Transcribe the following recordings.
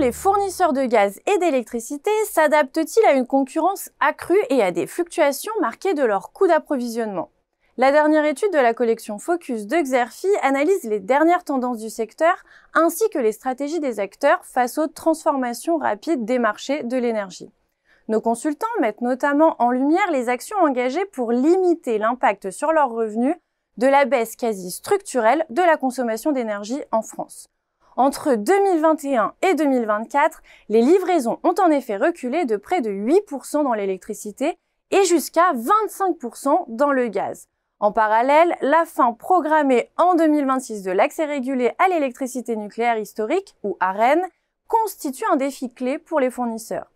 les fournisseurs de gaz et d'électricité s'adaptent-ils à une concurrence accrue et à des fluctuations marquées de leurs coûts d'approvisionnement? La dernière étude de la collection Focus de Xerfi analyse les dernières tendances du secteur ainsi que les stratégies des acteurs face aux transformations rapides des marchés de l'énergie. Nos consultants mettent notamment en lumière les actions engagées pour limiter l'impact sur leurs revenus de la baisse quasi structurelle de la consommation d'énergie en France. Entre 2021 et 2024, les livraisons ont en effet reculé de près de 8% dans l'électricité et jusqu'à 25% dans le gaz. En parallèle, la fin programmée en 2026 de l'accès régulé à l'électricité nucléaire historique, ou ARENH, constitue un défi clé pour les fournisseurs.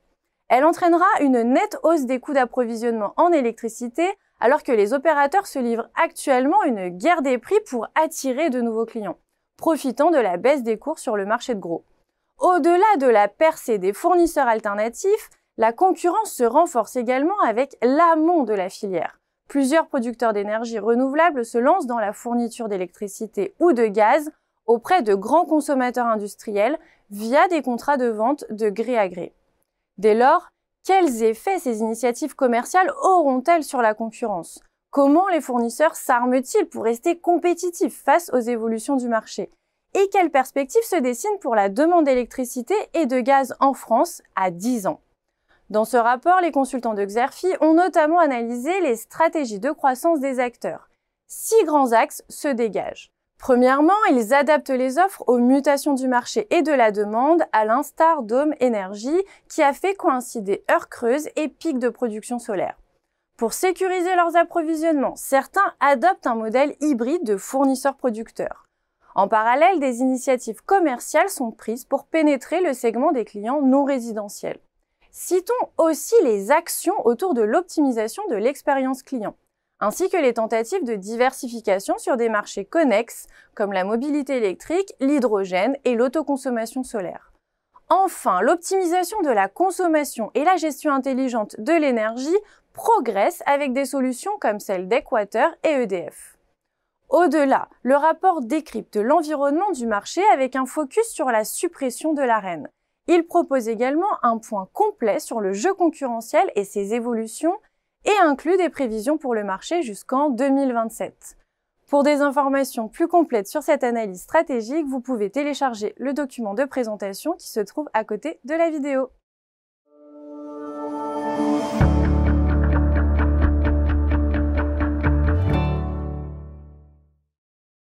Elle entraînera une nette hausse des coûts d'approvisionnement en électricité, alors que les opérateurs se livrent actuellement une guerre des prix pour attirer de nouveaux clients, profitant de la baisse des cours sur le marché de gros. Au-delà de la percée des fournisseurs alternatifs, la concurrence se renforce également avec l'amont de la filière. Plusieurs producteurs d'énergie renouvelable se lancent dans la fourniture d'électricité ou de gaz auprès de grands consommateurs industriels via des contrats de vente de gré à gré. Dès lors, quels effets ces initiatives commerciales auront-elles sur la concurrence? Comment les fournisseurs s'arment-ils pour rester compétitifs face aux évolutions du marché? Et quelles perspectives se dessinent pour la demande d'électricité et de gaz en France à 10 ans? Dans ce rapport, les consultants de Xerfi ont notamment analysé les stratégies de croissance des acteurs. 6 grands axes se dégagent. Premièrement, ils adaptent les offres aux mutations du marché et de la demande, à l'instar d'Home Energy, qui a fait coïncider heures creuses et pics de production solaire. Pour sécuriser leurs approvisionnements, certains adoptent un modèle hybride de fournisseurs-producteurs. En parallèle, des initiatives commerciales sont prises pour pénétrer le segment des clients non résidentiels. Citons aussi les actions autour de l'optimisation de l'expérience client, ainsi que les tentatives de diversification sur des marchés connexes comme la mobilité électrique, l'hydrogène et l'autoconsommation solaire. Enfin, l'optimisation de la consommation et la gestion intelligente de l'énergie progressent avec des solutions comme celle d'Equator et EDF. Au-delà, le rapport décrypte l'environnement du marché avec un focus sur la suppression de l'ARENH. Il propose également un point complet sur le jeu concurrentiel et ses évolutions et inclut des prévisions pour le marché jusqu'en 2027. Pour des informations plus complètes sur cette analyse stratégique, vous pouvez télécharger le document de présentation qui se trouve à côté de la vidéo.